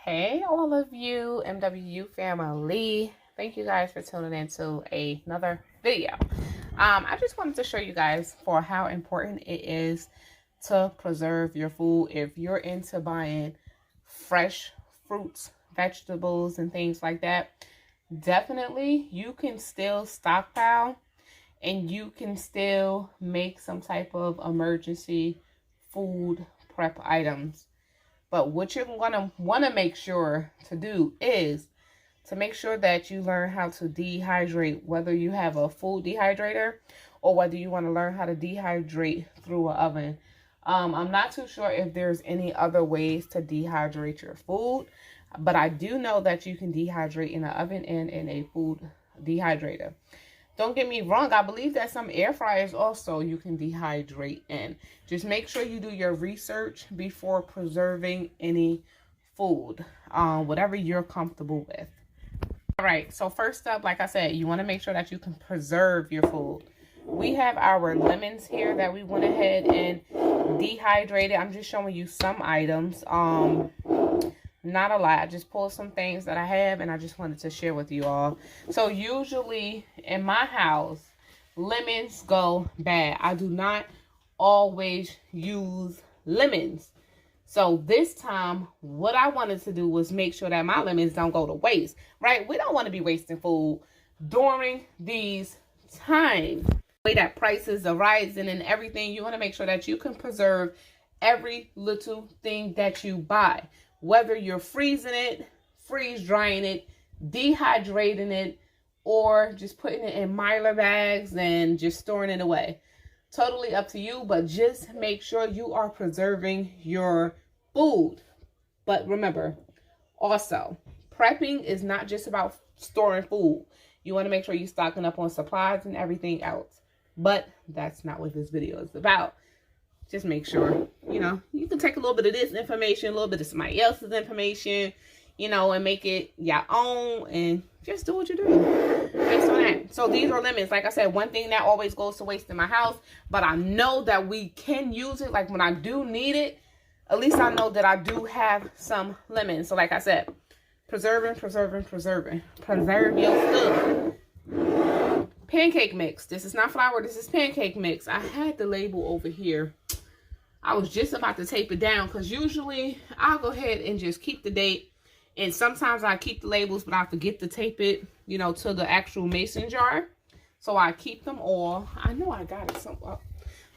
Hey all of you MWU family, thank you guys for tuning in to another video. I just wanted to show you guys for how important it is to preserve your food. If you're into buying fresh fruits, vegetables and things like that, definitely you can still stockpile and you can still make some type of emergency food prep items. But what you're going to want to make sure to do is to make sure that you learn how to dehydrate, whether you have a full dehydrator or whether you want to learn how to dehydrate through an oven. I'm not too sure if there's any other ways to dehydrate your food, but I do know that you can dehydrate in an oven and in a food dehydrator. Don't get me wrong, I believe that some air fryers also you can dehydrate in. Just make sure you do your research before preserving any food, whatever you're comfortable with. All right, so first up, like I said, you want to make sure that you can preserve your food. We have our lemons here that we went ahead and dehydrated. I'm just showing you some items. Not a lot. I just pulled some things that I have and I just wanted to share with you all. So usually in my house, lemons go bad. I do not always use lemons. So this time, what I wanted to do was make sure that my lemons don't go to waste, right? We don't want to be wasting food during these times. The way that prices are rising and everything, you want to make sure that you can preserve every little thing that you buy. Whether you're freezing it, freeze drying it, dehydrating it, or just putting it in Mylar bags and just storing it away. Totally up to you, but just make sure you are preserving your food. But remember, also, prepping is not just about storing food. You want to make sure you're stocking up on supplies and everything else. But that's not what this video is about. Just make sure, you know, you can take a little bit of this information, a little bit of somebody else's information, you know, and make it your own and just do what you do based on that. So these are lemons. Like I said, one thing that always goes to waste in my house, but I know that we can use it. Like when I do need it, at least I know that I do have some lemons. So like I said, preserve your stuff. Pancake mix. This is not flour. This is pancake mix. I had the label over here. I was just about to tape it down because usually I'll go ahead and just keep the date. And sometimes I keep the labels, but I forget to tape it, you know, to the actual mason jar. So I keep them all. I know I got it somewhere.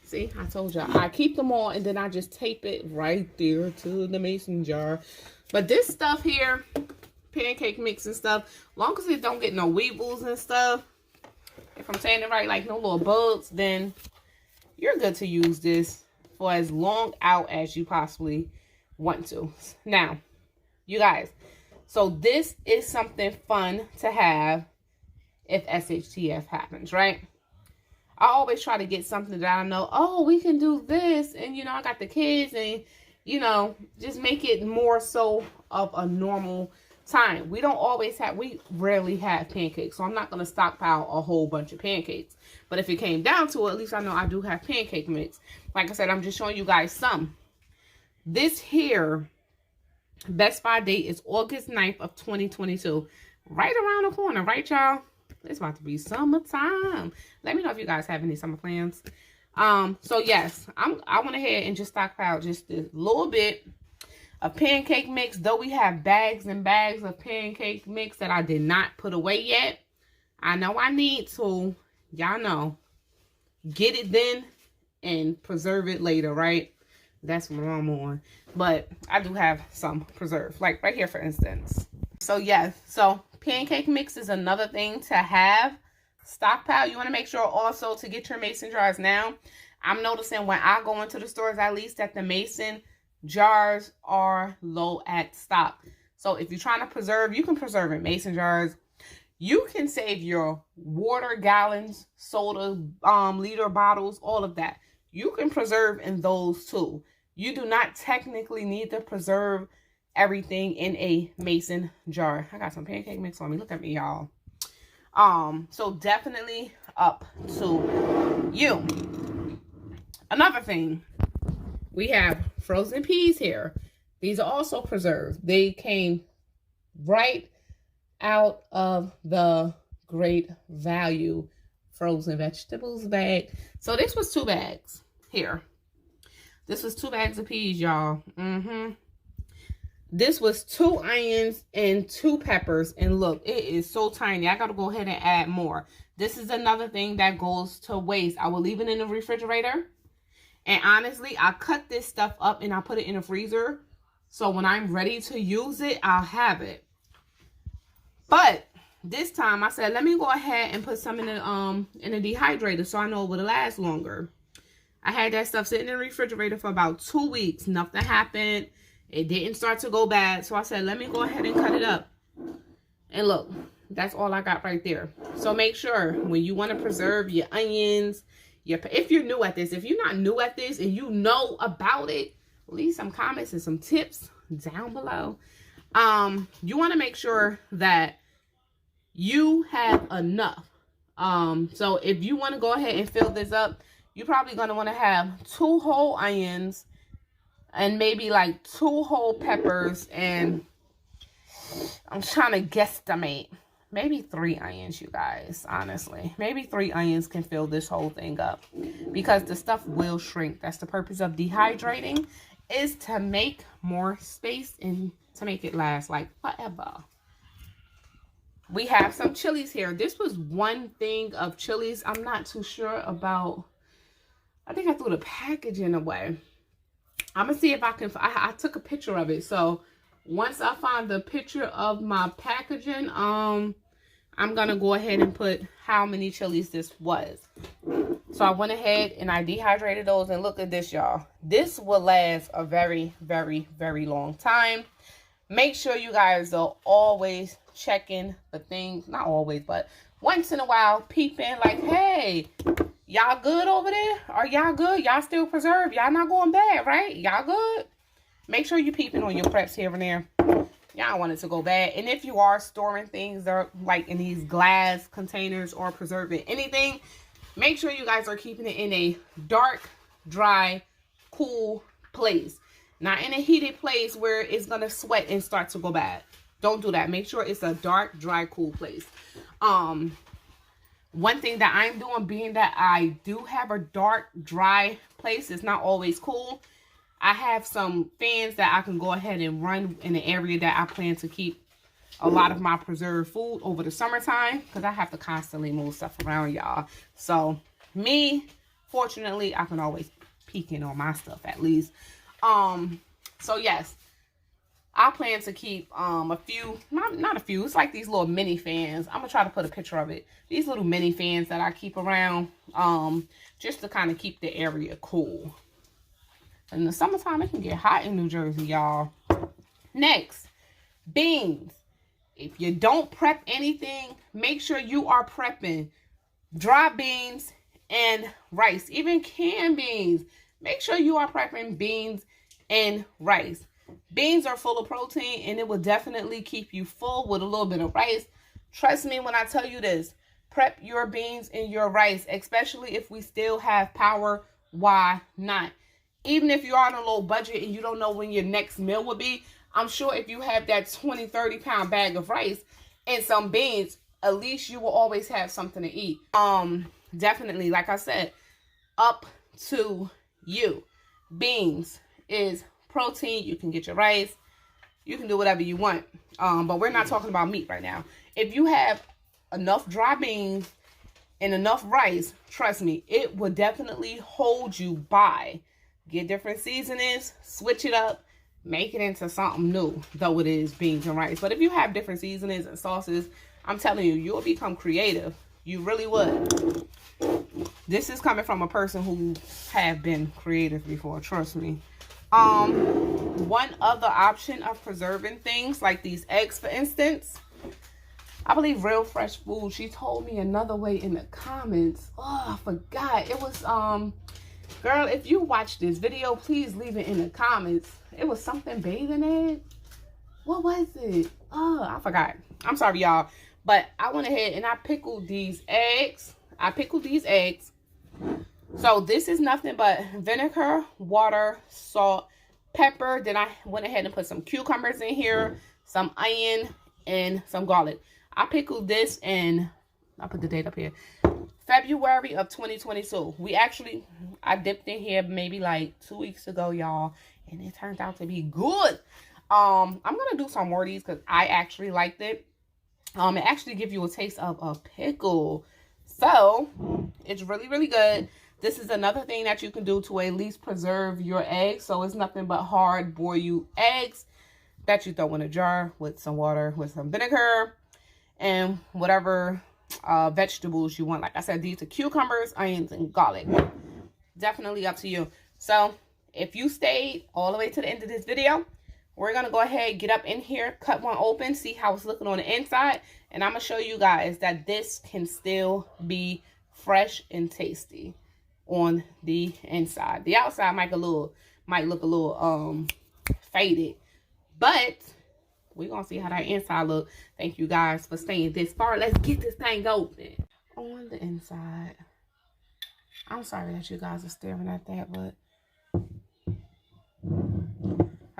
See, I told you. I keep them all and then I just tape it right there to the mason jar. But this stuff here, pancake mix and stuff, long as it don't get no weevils and stuff, if I'm saying it right, like no little bugs, then you're good to use this for as long out as you possibly want to. Now, you guys, so this is something fun to have if SHTF happens, right? I always try to get something that I know, oh, we can do this, and you know, I got the kids, and you know, just make it more so of a normal time. We rarely have pancakes, so I'm not going to stockpile a whole bunch of pancakes. But if it came down to it, at least I know I do have pancake mix. Like I said, I'm just showing you guys some. This here Best Buy date is August 9th of 2022. Right around the corner, right, y'all? It's about to be summertime. Let me know if you guys have any summer plans. So yes, I went ahead and just stockpiled just a little bit of pancake mix. Though we have bags and bags of pancake mix that I did not put away yet. I know I need to, y'all know, get it then and preserve it later, right? That's what I'm on. But I do have some preserved, like right here, for instance. So yes, so pancake mix is another thing to have stockpile. You want to make sure also to get your mason jars now. I'm noticing when I go into the stores, at least, that the mason jars are low at stock. So if you're trying to preserve, you can preserve in mason jars. You can save your water gallons, soda, liter bottles, all of that. You can preserve in those too. You do not technically need to preserve everything in a mason jar. I got some pancake mix on me. Look at me, y'all. So definitely up to you. Another thing, we have frozen peas here. These are also preserved. They came right out of the Great Value frozen vegetables bag. So this was 2 bags here. This was 2 bags of peas, y'all. This was 2 onions and 2 peppers. And look, it is so tiny. I got to go ahead and add more. This is another thing that goes to waste. I will leave it in the refrigerator. And honestly, I cut this stuff up and I put it in the freezer. So when I'm ready to use it, I'll have it. But this time I said, let me go ahead and put some in the dehydrator so I know it would last longer. I had that stuff sitting in the refrigerator for about 2 weeks. Nothing happened. It didn't start to go bad. So I said, let me go ahead and cut it up. And look, that's all I got right there. So make sure when you want to preserve your onions, if you're new at this, if you're not new at this and you know about it, leave some comments and some tips down below. You want to make sure that you have enough. So if you want to go ahead and fill this up, you're probably going to want to have 2 whole onions and maybe like 2 whole peppers, and I'm trying to guesstimate maybe 3 onions, you guys. Honestly, maybe 3 onions can fill this whole thing up because the stuff will shrink. That's the purpose of dehydrating, is to make more space and to make it last like forever. We have some chilies here. This was 1 thing of chilies. I'm not too sure about. I think I threw the packaging away. I'm gonna see if I can. I took a picture of it. So once I find the picture of my packaging, I'm gonna go ahead and put how many chilies this was. So I went ahead and I dehydrated those, and look at this, y'all. This will last a very, very, very long time. Make sure you guys are always checking the things. Not always, but once in a while, peeping like, hey, y'all good over there? Are y'all good? Y'all still preserved? Y'all not going bad, right? Y'all good? Make sure you're peeping on your preps here and there. Y'all don't want it to go bad. And if you are storing things that are like in these glass containers or preserving anything, make sure you guys are keeping it in a dark, dry, cool place. Not in a heated place where it's going to sweat and start to go bad. Don't do that. Make sure it's a dark, dry, cool place. One thing that I'm doing, being that I do have a dark, dry place, it's not always cool. I have some fans that I can go ahead and run in the area that I plan to keep a lot of my preserved food over the summertime, because I have to constantly move stuff around, y'all. So me, fortunately, I can always peek in on my stuff at least. So yes, I plan to keep a few, not a few, it's like these little mini fans. I'm gonna try to put a picture of it. These little mini fans that I keep around, just to kind of keep the area cool. In the summertime, it can get hot in New Jersey, y'all. Next, beans. If you don't prep anything, make sure you are prepping dry beans and rice, even canned beans. Make sure you are prepping beans and rice. Beans are full of protein, and it will definitely keep you full with a little bit of rice. Trust me when I tell you this. Prep your beans and your rice, especially if we still have power. Why not? Even if you're on a low budget and you don't know when your next meal will be, I'm sure if you have that 20, 30 pound bag of rice and some beans, at least you will always have something to eat. Definitely, like I said, up to you. Beans is protein. You can get your rice. You can do whatever you want. But we're not talking about meat right now. If you have enough dry beans and enough rice, trust me, it will definitely hold you by. Get different seasonings, switch it up, make it into something new, though it is beans and rice. But if you have different seasonings and sauces, I'm telling you, you'll become creative. You really would. This is coming from a person who have been creative before, trust me. One other option of preserving things, like these eggs, for instance, I believe Real Fresh Food, she told me another way in the comments. Oh, I forgot. It was, girl, if you watch this video, please leave it in the comments. It was something bathing egg. What was it? Oh, I forgot. I'm sorry, y'all. But I went ahead and I pickled these eggs. So this is nothing but vinegar, water, salt, pepper. Then I went ahead and put some cucumbers in here, some onion, and some garlic. I pickled this in, I'll put the date up here, February of 2022. I dipped in here maybe like 2 weeks ago, y'all, and it turned out to be good. I'm gonna do some more of these because I actually liked it. It actually gives you a taste of a pickle, so it's really, really good. This is another thing that you can do to at least preserve your eggs. So it's nothing but hard boiled eggs that you throw in a jar with some water, with some vinegar, and whatever vegetables you want. Like I said, these are cucumbers, onions, and garlic. Definitely up to you. So if you stayed all the way to the end of this video, we're going to go ahead, get up in here, cut one open, see how it's looking on the inside. And I'm going to show you guys that this can still be fresh and tasty on the inside. The outside might look a little faded, but we're going to see how that inside look. Thank you guys for staying this far. Let's get this thing open. On the inside. I'm sorry that you guys are staring at that, but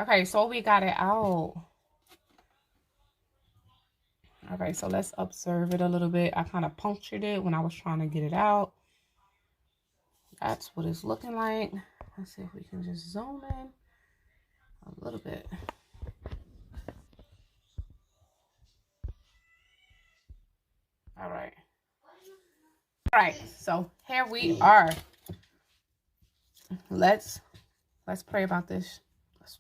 okay, so we got it out. All right, so let's observe it a little bit. I kind of punctured it when I was trying to get it out. That's what it's looking like. Let's see if we can just zoom in a little bit. All right. All right, so here we are. Let's pray about this.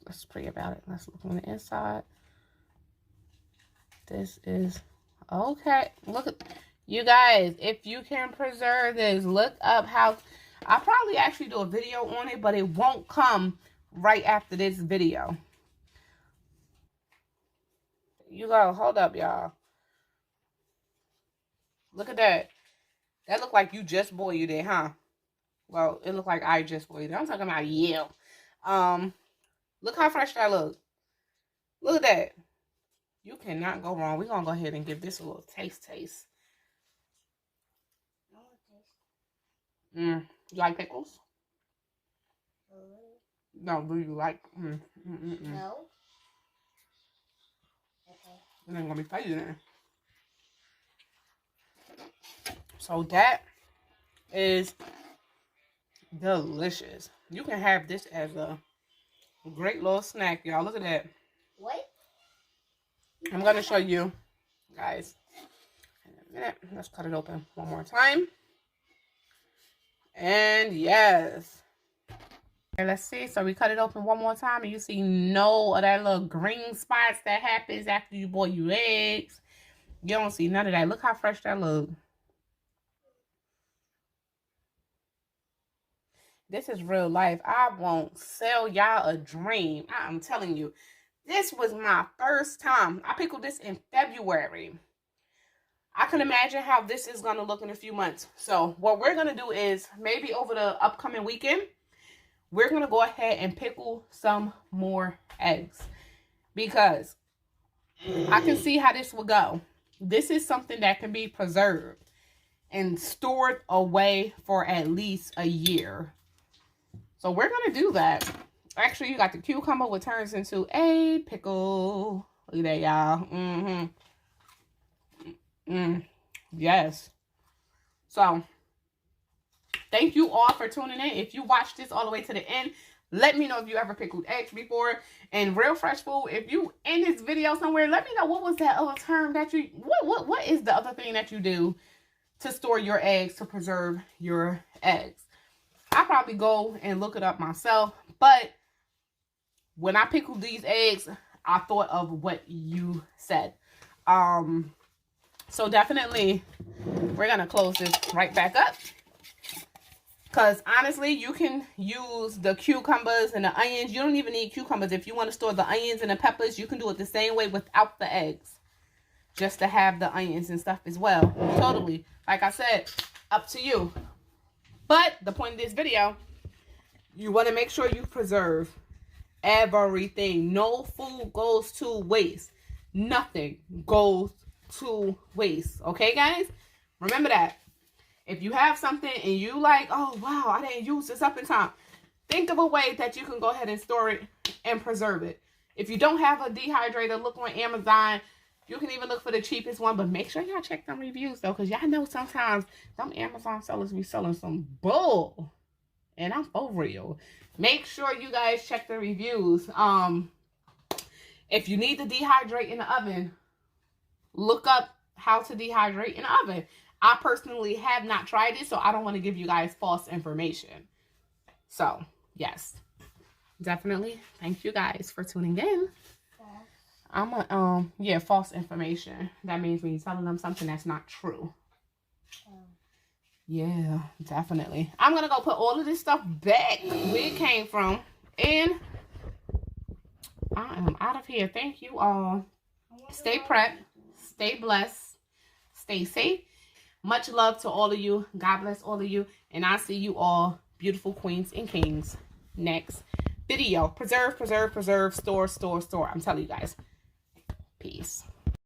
Let's pray about it. Let's look on the inside. This is okay. Look at you guys. If you can preserve this, look up how. I'll probably actually do a video on it, but it won't come right after this video. You go. Hold up, y'all. Look at that. That looked like you just boiled it, huh? Well, it looked like I just boiled it. I'm talking about you. Look how fresh that looks. Look at that. You cannot go wrong. We're going to go ahead and give this a little taste. You like pickles? No, do you like? No. Okay. It ain't going to be faded in. So that is delicious. You can have this as a great little snack, y'all. Look at that. What? I'm going to show you guys in a minute. Let's cut it open one more time. And yes. Okay, let's see. So we cut it open one more time, and you see no of that little green spots that happens after you boil your eggs. You don't see none of that. Look how fresh that looks. This is real life. I won't sell y'all a dream. I'm telling you. This was my first time. I pickled this in February. I can imagine how this is going to look in a few months. So what we're going to do is maybe over the upcoming weekend, we're going to go ahead and pickle some more eggs. Because I can see how this will go. This is something that can be preserved and stored away for at least a year. So we're going to do that. Actually, you got the cucumber, which turns into a pickle. Look at that, y'all. Yes. So, thank you all for tuning in. If you watched this all the way to the end, let me know if you ever pickled eggs before. And real fresh food, if you in this video somewhere, let me know what was that other term that you, what is the other thing that you do to store your eggs, to preserve your eggs? I'll probably go and look it up myself, but when I pickled these eggs, I thought of what you said. So definitely, we're going to close this right back up. Because honestly, you can use the cucumbers and the onions. You don't even need cucumbers. If you want to store the onions and the peppers, you can do it the same way without the eggs. Just to have the onions and stuff as well. Totally. Like I said, up to you. But the point of this video, you want to make sure you preserve everything. No food goes to waste. Nothing goes to waste. Okay, guys? Remember that. If you have something and you like, oh, wow, I didn't use this up in time, think of a way that you can go ahead and store it and preserve it. If you don't have a dehydrator, look on Amazon. You can even look for the cheapest one, but make sure y'all check them reviews though, because y'all know sometimes them Amazon sellers be selling some bull. And I'm for real. Make sure you guys check the reviews. If you need to dehydrate in the oven, look up how to dehydrate in the oven. I personally have not tried it, so I don't want to give you guys false information. So, yes. Definitely. Thank you guys for tuning in. Yeah, false information. That means when you're telling them something that's not true. Yeah, definitely. I'm going to go put all of this stuff back where it came from. And I am out of here. Thank you all. Stay prepped. Stay blessed. Stay safe. Much love to all of you. God bless all of you. And I'll see you all, beautiful queens and kings, next video. Preserve, preserve, preserve. Store, store, store. I'm telling you guys. Peace.